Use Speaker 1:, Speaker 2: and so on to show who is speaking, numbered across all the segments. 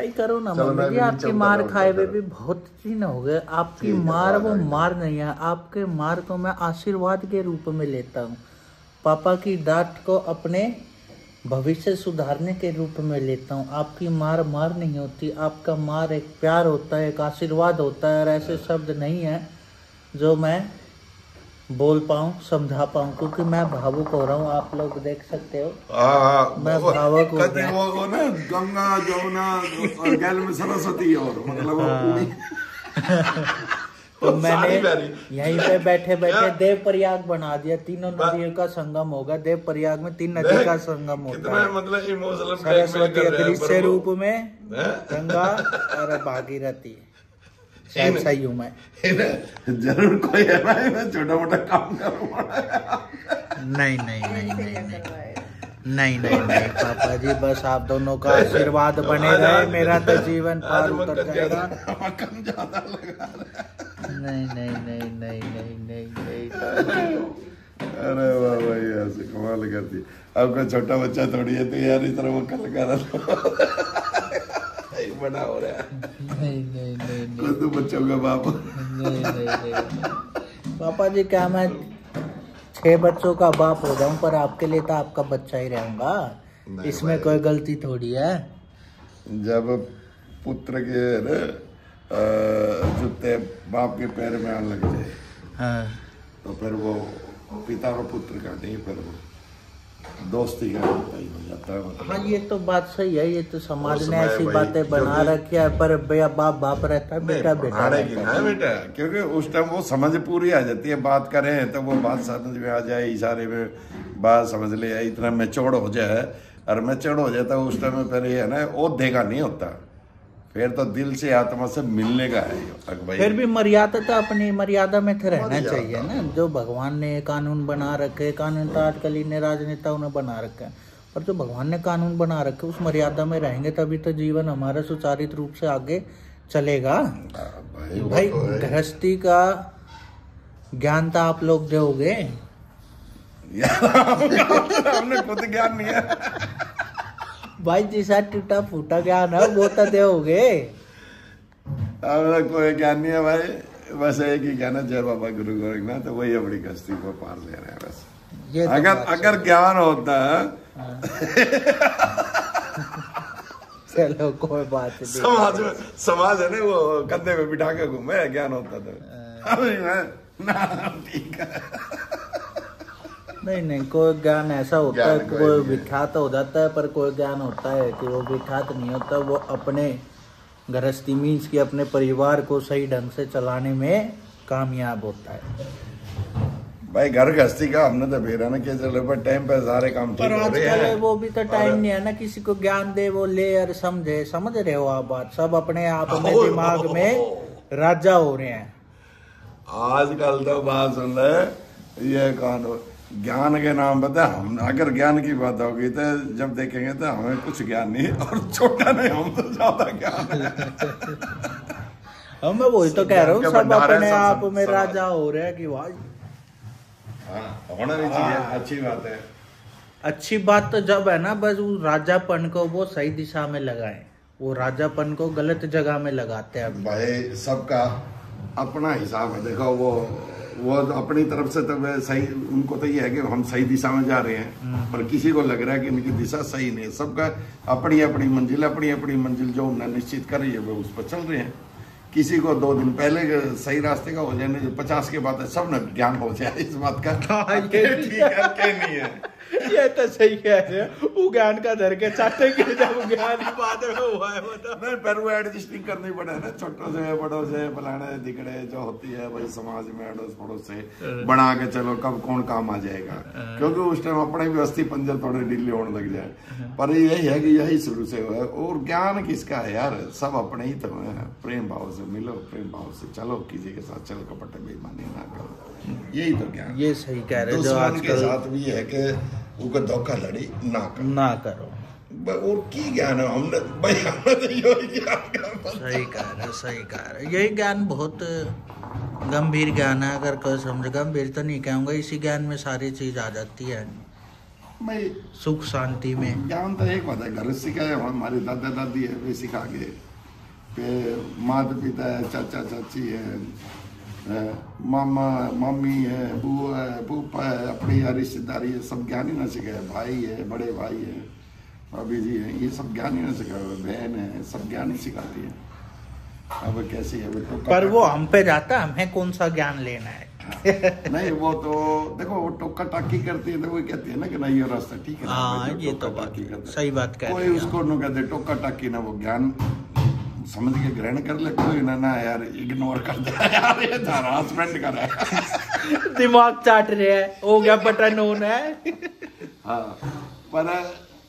Speaker 1: सच्चाई करो ना मम्मी जी, आपकी मार खाए हुए भी बहुत दिन हो गए। आपकी मार वो मार नहीं है, आपके मार को मैं आशीर्वाद के रूप में लेता हूँ। पापा की डांट को अपने भविष्य सुधारने के रूप में लेता हूँ। आपकी मार मार नहीं होती, आपका मार एक प्यार होता है, एक आशीर्वाद होता है। और ऐसे शब्द नहीं है जो मैं बोल पाऊँ, समझा पाऊँ, क्योंकि मैं भावुक हो रहा हूँ। आप लोग देख सकते हो मैं भावुक हो गया।
Speaker 2: वो ना गंगा जमुना और गैल में सरस्वती और मतलब
Speaker 1: तो मैंने यहीं पे बैठे बैठे देव प्रयाग बना दिया। तीनों नदियों का संगम होगा। देव प्रयाग में 3 नदी का संगम होता है,
Speaker 2: मतलब
Speaker 1: सरस्वती अदृश्य रूप में, गंगा और भागीरथी। शायद सही हूँ मैं।
Speaker 2: जरूर कोई है भाई, मैं छोटा मोटा काम करूँगा।
Speaker 1: नहीं नहीं नहीं नहीं नहीं नहीं नहीं पापा जी, बस आप दोनों का आशीर्वाद बने रहे, मेरा तो जीवन पार उतर जाएगा। नहीं नहीं नहीं नहीं नहीं नहीं नहीं।
Speaker 2: अरे वाह भाई, ऐसे कमाल करती। आपका छोटा बच्चा थोड़ी है तो यार इस तरह मक्खन लगा रहा बड़ा हो रहा है।
Speaker 1: नहीं नहीं नहीं नहीं
Speaker 2: तो बच्चों का बाप।
Speaker 1: नहीं नहीं नहीं पापा जी, क्या मैं 6 बच्चों का बाप हो जाऊं, पर आपके लिए तो आपका बच्चा ही रहूंगा। इसमें कोई गलती थोड़ी है।
Speaker 2: जब पुत्र के जूते बाप के पैर में आने लग जाए,
Speaker 1: हाँ,
Speaker 2: तो फिर वो पिता और पुत्र का नहीं, फिर वो दोस्ती का होता ही हो जाता है। मतलब
Speaker 1: हाँ, ये तो बात सही है। ये तो समाज ने ऐसी बातें बना रखी है, पर भैया बाप बाप रहता है, बेटा बेटा रहता है।
Speaker 2: बेटा, क्योंकि उस टाइम वो समझ पूरी आ जाती है। बात करें तो वो बात समझ में आ जाए, इशारे में बात समझ ले, इतना मैच्योर हो जाए। और मैच्योर हो जाता है उस टाइम में, फिर ये है ना, ओहदे का नहीं होता, फिर तो दिल से आत्मा से मिलने का है भाई। फिर
Speaker 1: भी मर्यादा तो अपनी मर्यादा में तो रहना चाहिए ना। जो भगवान ने कानून बना रखे, कानून तो आजकल इन्हें राजनेताओं ने बना रखा है, पर जो भगवान ने कानून बना रखे उस मर्यादा में रहेंगे तभी तो जीवन हमारा सुचारित रूप से आगे चलेगा। भाई गृहस्थी का ज्ञान तो आप लोग दोगे।
Speaker 2: हमने खुद ज्ञान नहीं है
Speaker 1: भाई, जिसा टूटा फूटा ज्ञान है वो तो दोगे।
Speaker 2: कोई ज्ञान नहीं है भाई, बस एक ही ज्ञान है, जय बाबा गुरु गोरखनाथ, तो वही अपनी गृहस्थी को पार ले रहे हैं बस। ये तो अगर ज्ञान होता है
Speaker 1: चलो कोई बात नहीं।
Speaker 2: समाज है ना, वो कंधे पे बिठा के घूमे, ज्ञान होता तो ठीक है।
Speaker 1: नहीं नहीं, कोई ज्ञान ऐसा होता है कि वो विख्यात हो जाता है, पर कोई ज्ञान होता है कि वो विख्यात नहीं होता, वो अपने गृहस्थी मीन्स की अपने परिवार को सही ढंग से चलाने में कामयाब होता है।
Speaker 2: भाई घर गृहस्थी का हमने तो बेरा ना किया, चलो पर टाइम पे सारे काम
Speaker 1: पर आजकल वो भी तो टाइम नहीं है ना, किसी को ज्ञान दे वो ले और समझे। समझ रहे हो आप बात? सब अपने आप में दिमाग में राजा हो रहे हैं
Speaker 2: आजकल। तो बात सुन रहे, ये कानून ज्ञान के नाम बता। हम अगर ज्ञान की बात होगी तो जब देखेंगे तो हमें कुछ ज्ञान नहीं, और छोटा नहीं, हम तो ज्यादा ज्ञान है।
Speaker 1: मैं वही तो कह रहा हूँ, सब अपने आप में राजा हो रहे हैं कि भाई।
Speaker 2: हाँ, होना नहीं चाहिए, अच्छी बात है।
Speaker 1: अच्छी बात तो जब है ना, बस वो राजापन को वो सही दिशा में लगाए, वो राजापन को गलत जगह में लगाते हैं।
Speaker 2: भाई सबका अपना हिसाब है। देखो वो अपनी तरफ से तो सही, उनको तो ये है कि हम सही दिशा में जा रहे हैं, पर किसी को लग रहा है कि इनकी दिशा सही नहीं है। सबका अपनी अपनी मंजिल जो उन्होंने निश्चित कर रही है वो उस पर चल रहे हैं। किसी को 2 दिन पहले सही रास्ते का हो जाने, 50 के बाद सब न ज्ञान हो जाए इस बात का।
Speaker 1: ये ठीक है क्या नहीं है? ये तो सही कह रहे हैं। वो ज्ञान का धर के चाटेंगे जब ज्ञान की बात में हुआ है नहीं,
Speaker 2: पर वो एडजस्टिंग करनी पड़े ना, छोटों से बड़ों से फलाने दिखड़े जो होती है भाई समाज में, अड़ोस पड़ोस से बना के चलो कब कौन काम आ जाएगा, क्योंकि उस टाइम अपने भी अस्थि पंजर थोड़े ढीले होने लग जाए। पर यही है कि यही शुरू से हुआ है। और ज्ञान किसका है यार, सब अपने ही तो है। प्रेम भाव से मिलो, प्रेम भाव से चलो, किसी के साथ चल कपट बेईमानी ना करो, यही तो ज्ञान।
Speaker 1: ये सही कह रहे हो।
Speaker 2: दुश्मन के साथ भी है कि उनको धोखा लड़ी ना करो। और की ज्ञान है हमने भाई, हमने तो यही ज्ञान।
Speaker 1: सही कह रहे, यही ज्ञान बहुत गंभीर ज्ञान है। अगर कोई समझ, गंभीर तो नहीं कहूँगा, इसी ज्ञान में सारी चीज आ जाती है।
Speaker 2: भाई
Speaker 1: सुख शांति में।
Speaker 2: ज्ञान तो एक बात है, घर से सिखाया, हमारे दादा दादी है वे सिखा गए, माता पिता है, चाचा चाची है, मामा मामी है, बुआ है, फूफा है, अपनी रिश्तेदारी है, सब ज्ञान ही ना सिखाया। भाई है, बड़े भाई है, भाभी जी है, ये सब ज्ञान ही ना सिखाया। बहन है, सब ज्ञान ही सिखाती है। अब कैसी है वो तो,
Speaker 1: पर वो हम पे जाता है, हमें कौन सा ज्ञान लेना है।
Speaker 2: नहीं वो तो देखो, वो टोका टाकी करती है तो वो कहती है ना कि नहीं ये रास्ता ठीक है।
Speaker 1: हाँ ये तो बात सही बात कह
Speaker 2: कोई उसको न कहते टोका टाकी ना, वो ज्ञान समझ के ग्रहण कर ले, कोई ना यार इग्नोर कर दे यार, ये हरासमेंट कर रहा है।
Speaker 1: दिमाग चाट रहे हैं, हो गया बटन ऑन है।
Speaker 2: हाँ पर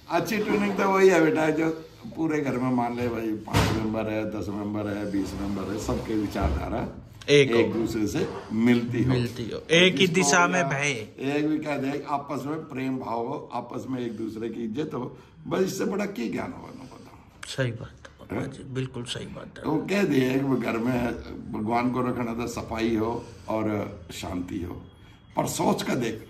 Speaker 2: अच्छी ट्यूनिंग तो वही है बेटा, जो पूरे घर में मान ले भाई 5 मेंबर है, 10 मेंबर है, 20 मेंबर है, सबके विचारधारा एक दूसरे से मिलती हो,
Speaker 1: एक ही दिशा में बहे,
Speaker 2: एक भी कह दे, आपस में प्रेम भाव हो, आपस में एक दूसरे की इज्जत हो, बस इससे बड़ा क्या ज्ञान होगा ना बताओ।
Speaker 1: सही बात है जी, बिल्कुल सही बात है।
Speaker 2: तो कह दिए घर में भगवान को रखना था, सफाई हो और शांति हो, पर सोच का देख,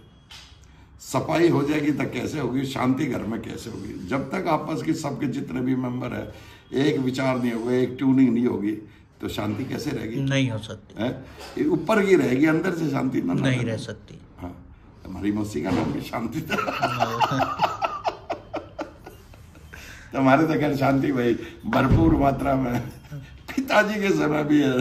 Speaker 2: सफाई हो जाएगी तो कैसे होगी, शांति घर में कैसे होगी। जब तक आपस के सबके जितने भी मेंबर है एक विचार नहीं होगा, एक ट्यूनिंग नहीं होगी, तो शांति कैसे रहेगी? नहीं हो सकती है। ऊपर की रहेगी, अंदर से शांति नहीं रह सकती। हाँ, हमारी मौसी का नाम भी शांति था। हमारे तो खैर शांति भाई भरपूर मात्रा में पिताजी के समय भी है।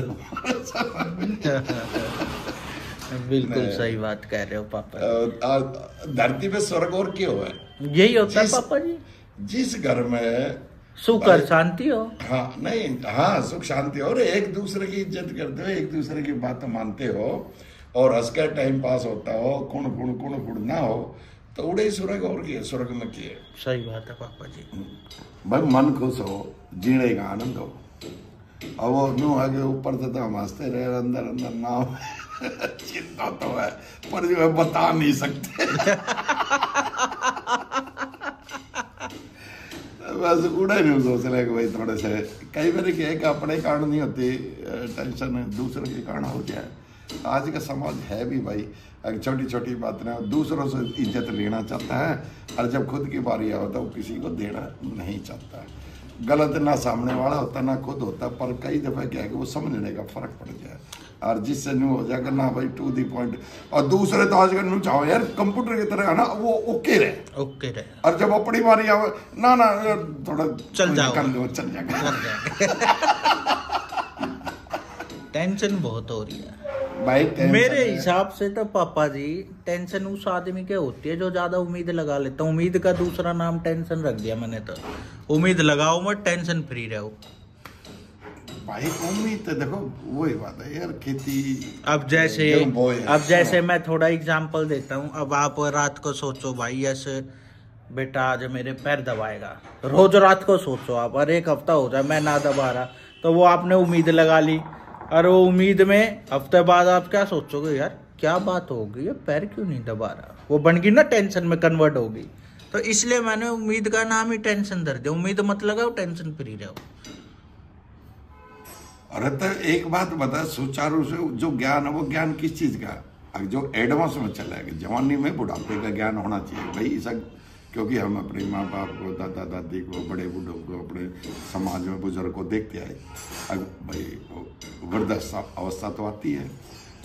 Speaker 1: बिल्कुल सही बात कह रहे हो पापा।
Speaker 2: धरती पे स्वर्ग और क्यों है?
Speaker 1: यही होता है पापा जी,
Speaker 2: जिस घर में
Speaker 1: सुख और शांति हो।
Speaker 2: हाँ नहीं, हाँ सुख शांति हो, और एक दूसरे की इज्जत करते हो, एक दूसरे की बात मानते हो, और हंस कर टाइम पास होता हो, कुण ना हो, तो उड़े स्वर्ग और किए, स्वर्ग में किए।
Speaker 1: सही बात है पापा जी।
Speaker 2: भाई मन खुश हो, जीने का आनंद हो, और वो न्यू आगे ऊपर से तो हम हंसते रहे, अंदर अंदर ना हो। चिंता तो है पर जो है बता नहीं सकते। बस उड़े नहीं सोच रहे कि भाई थोड़े से कई बार क्या है कि अपने कारण नहीं होती टेंशन, दूसरे के कारण हो जाए। आज का समाज है भी भाई छोटी छोटी बात ना, दूसरों से इज्जत लेना चाहता है, और जब खुद की बारी आता है वो किसी को देना नहीं चाहता है। गलत ना सामने वाला होता ना खुद होता, पर कई दफा क्या है कि वो समझने का फर्क पड़ जाए, और जिससे न्यू हो जाएगा ना भाई टू दी पॉइंट। और दूसरे तो आजकल न्यू चाहो यार कंप्यूटर की तरह है ना, वो ओके रहे, और जब अपनी बारी आवे ना थोड़ा
Speaker 1: चल जाओ,
Speaker 2: कर लो, चल जाएगा।
Speaker 1: टेंशन बहुत हो रही है
Speaker 2: भाई।
Speaker 1: मेरे हिसाब से तो पापा जी टेंशन उस आदमी के होती है जो ज्यादा उम्मीद लगा लेता। उम्मीद का दूसरा नाम टेंशन रख दिया मैंने तो। उम्मीद लगाओ मत, टेंशन फ्री रहो
Speaker 2: भाई। उम्मीद तो देखो वही बात है यार, खेती
Speaker 1: अब जैसे मैं थोड़ा एग्जांपल देता हूँ। अब आप रात को सोचो भाई ऐसे बेटा आज मेरे पैर दबाएगा, रोज रात को सोचो आप, और एक हफ्ता हो जाए मैं ना दबा रहा, तो वो आपने उम्मीद लगा ली, और वो उम्मीद में हफ्ते बाद आप क्या सोचोगे, यार क्या बात होगी, ये पैर क्यों नहीं दबा रहा, वो बन गई ना टेंशन में कन्वर्ट होगी। तो इसलिए मैंने उम्मीद का नाम ही टेंशन धर दिया। उम्मीद मत लगाओ, टेंशन फ्री रहो।
Speaker 2: अरे तो एक बात बता, सुचारू से जो ज्ञान है वो ज्ञान किस चीज का, जो एडवांस में चला है, जवानी में बुढ़ापे का ज्ञान होना चाहिए भाई सब, क्योंकि हम अपने माँ बाप को, दादा दादी को, बड़े बूढ़ों को, अपने समाज में बुजुर्ग को देखते आए। अब भाई वृद्धावस्था अवस्था तो आती है,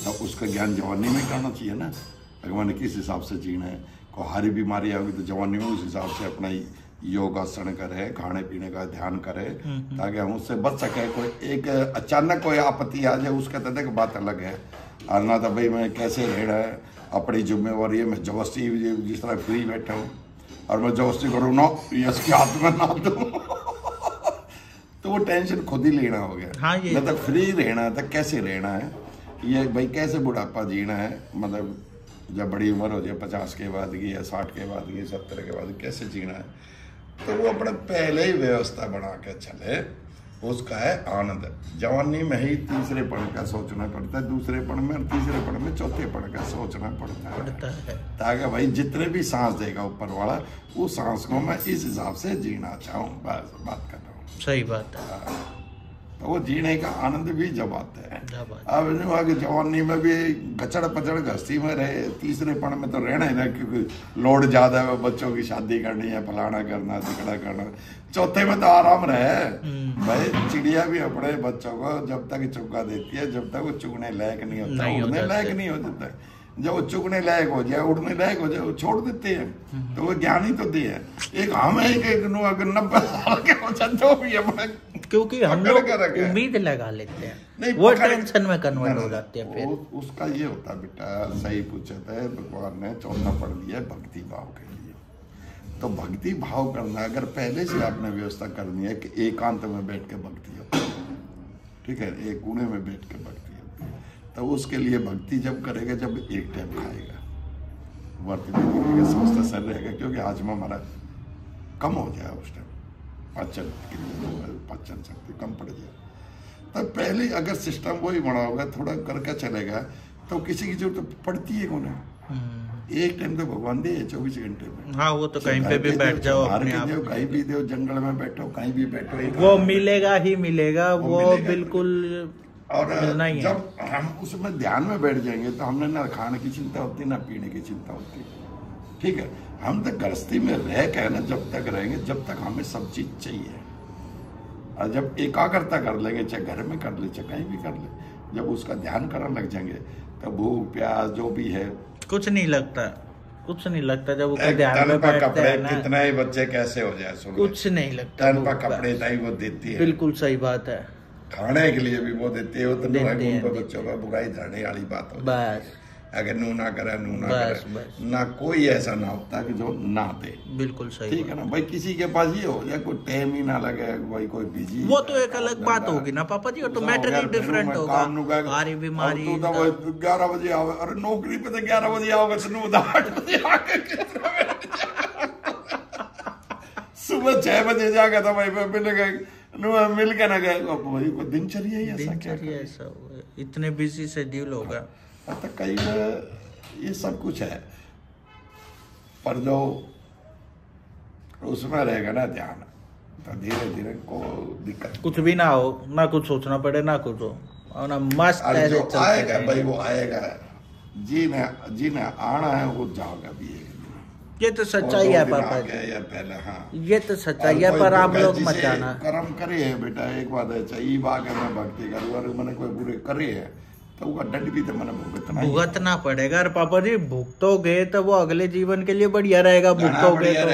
Speaker 2: तो उसका ज्ञान जवानी में करना चाहिए ना। अगर मैंने किस हिसाब से जीना है, कोई हारी बीमारी आएगी तो जवानी में उस हिसाब से अपना योगासन करे, खाने पीने का ध्यान करे, ताकि हम उससे बच सके। कोई एक अचानक कोई आपत्ति आ जाए उसका तो देख बात अलग है, और ना तो भाई मैं कैसे रहना है, अपनी जिम्मेवारी है, मैं जबरदस्ती जिस तरह फ्री बैठा हूँ और मैं जबरदस्ती करूँ ना यश के हाथ में ना दूँ, तो वो टेंशन खुद ही लेना हो गया।
Speaker 1: हाँ, ये
Speaker 2: तो फ्री रहना है तो कैसे रहना है, ये भाई कैसे बुढ़ापा जीना है, मतलब जब बड़ी उम्र हो जाए 50 के बाद की या 60 के बाद की 70 के बाद कैसे जीना है, तो वो अपने पहले ही व्यवस्था बना के चले, उसका है आनंद। जवानी में ही तीसरे पढ़ का सोचना पड़ता है, दूसरे पढ़ में, और तीसरे पढ़ में चौथे पढ़ का सोचना पड़ता है, ताकि भाई जितने भी सांस देगा ऊपर वाला, वो सांस को मैं इस हिसाब से जीना चाहूँ, बस बात कर रहा हूँ।
Speaker 1: सही बात है।
Speaker 2: तो वो जीने का आनंद भी जब आता है। अब जवानी में भी गचड़ पचड़ गस्ती में रहे, तीसरेपन में तो रहना ही ना, क्योंकि लोड ज्यादा है, बच्चों की शादी करनी है, फलाना करना, तिकड़ा करना। चौथे में तो आराम रहे भाई। चिड़िया भी अपने बच्चों को जब तक चुगा देती है, जब तक वो चुगने लायक नहीं होता, उड़ने लायक नहीं हो जाता। जब वो चुगने लायक हो जाए, उड़ने लायक हो जाए, वो छोड़ देते हैं। तो वो ज्ञान ही तो दिए है। एक हम है कि 90 साल के हो जाए तो भी अपने,
Speaker 1: क्योंकि हम लोग उम्मीद लगा लेते हैं, नहीं वो टेंशन में कन्वर्ट हो जाते हैं। फिर
Speaker 2: उसका ये होता है बेटा, सही पूछा था भगवान ने, चौथा पढ़ दिया भक्ति भाव के लिए। तो भक्ति भाव करना अगर पहले से आपने व्यवस्था करनी है कि एकांत में बैठ के भक्ति होती है, ठीक है, एक कोने में बैठ के भक्ति होती है, तो उसके लिए भक्ति जब करेगा जब एक टाइम खाएगा, वर्त भी समझता सर रहेगा, क्योंकि आजमा हमारा कम हो जाए उस टाइम, पाचन शक्ति कम पड़ जाए। तब पहले अगर सिस्टम वही बना होगा, थोड़ा करके चलेगा, तो किसी की जरूरत पड़ती है कौन है। एक टाइम तो भगवान दे 24 घंटे में।
Speaker 1: हाँ, वो तो कहीं पे भी बैठ जाओ, अपने आप
Speaker 2: कहीं भी दो, जंगल में बैठो, कहीं भी बैठो,
Speaker 1: वो मिलेगा ही मिलेगा, वो बिल्कुल।
Speaker 2: और जब हम उसमें ध्यान में बैठ जाएंगे तो हमने ना खाने की चिंता होती, ना पीने की चिंता होती, ठीक है। हम तो गृहस्थी में रह के ना जब तक रहेंगे, जब तक हमें सब चीज चाहिए। और जब एकाग्रता कर लेंगे, चाहे घर में कर ले, चाहे कहीं भी कर ले, जब उसका ध्यान करने लग जाएंगे तो भूख प्यास जो भी है
Speaker 1: कुछ नहीं लगता, कुछ नहीं लगता। जब वो ध्यान में बैठते हैं ना,
Speaker 2: कितना ही बच्चे कैसे हो जाए,
Speaker 1: कुछ नहीं लगता।
Speaker 2: तन पर कपड़े ताई वो देती है,
Speaker 1: बिल्कुल सही बात है।
Speaker 2: खाने के लिए भी वो देती है, वो तो बच्चों का बुराई धरने वाली बात हो।
Speaker 1: बस
Speaker 2: अगर नू ना करे, ना कोई ऐसा ना होता कि जो ना दे।
Speaker 1: बिल्कुल सही,
Speaker 2: ठीक है ना भाई। किसी के पास ये हो जाए, कोई टाइम ही ना लगे, भाई कोई बिजी,
Speaker 1: वो तो एक अलग बात होगी ना पापा जी, वो तो मैटर ही डिफरेंट होगा। सारी बीमारी
Speaker 2: 11 बजे आओ, अरे नौकरी पे तो 11 बजे आओगे, तो 8 बजे आके सुबह 6 बजे जाकर तो भाई मिल के ना गए, वही दिनचर्या ही ऐसा,
Speaker 1: इतने बिजी शेड्यूल होगा।
Speaker 2: तो कई ये सब कुछ है, पर जो उसमें रहेगा ना ध्यान, तो धीरे धीरे को दिक्कत
Speaker 1: कुछ भी ना हो, ना कुछ सोचना पड़े, ना कुछ हो, और ना मस्त ऐसे चलते
Speaker 2: आएगा भाई, वो आएगा। जी ने आना है, वो जाओगा भी एक दिन।
Speaker 1: ये तो सच्चाई है पापा जी,
Speaker 2: या पहले, हाँ
Speaker 1: ये तो सच्चाई है, पर आप लोग मत जाना।
Speaker 2: कर्म करे है बेटा, एक बात है, चाहिए बाग है, मैं भक्ति करूँ, और मैंने कोई बुरे करे है तो वो दंड भी तो मैंने
Speaker 1: भुगतना पड़ेगा। और पापा जी भुगतोगे तो वो अगले जीवन के लिए बढ़िया रहेगा, भुगतोगे तो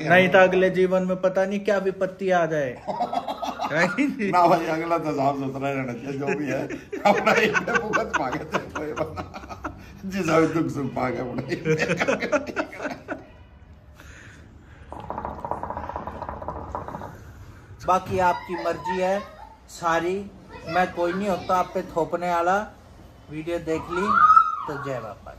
Speaker 1: नहीं तो अगले जीवन में पता नहीं क्या विपत्ति आ जाए।
Speaker 2: ना भाई, अगला तो साफ सुथरा रहना चाहिए, जो भी है अपना भुगत मांगे जिस दुख सुख पागे
Speaker 1: बाकी आपकी मर्जी है सारी, मैं कोई नहीं होता आप पे थोपने वाला। वीडियो देख ली तो जय बापा।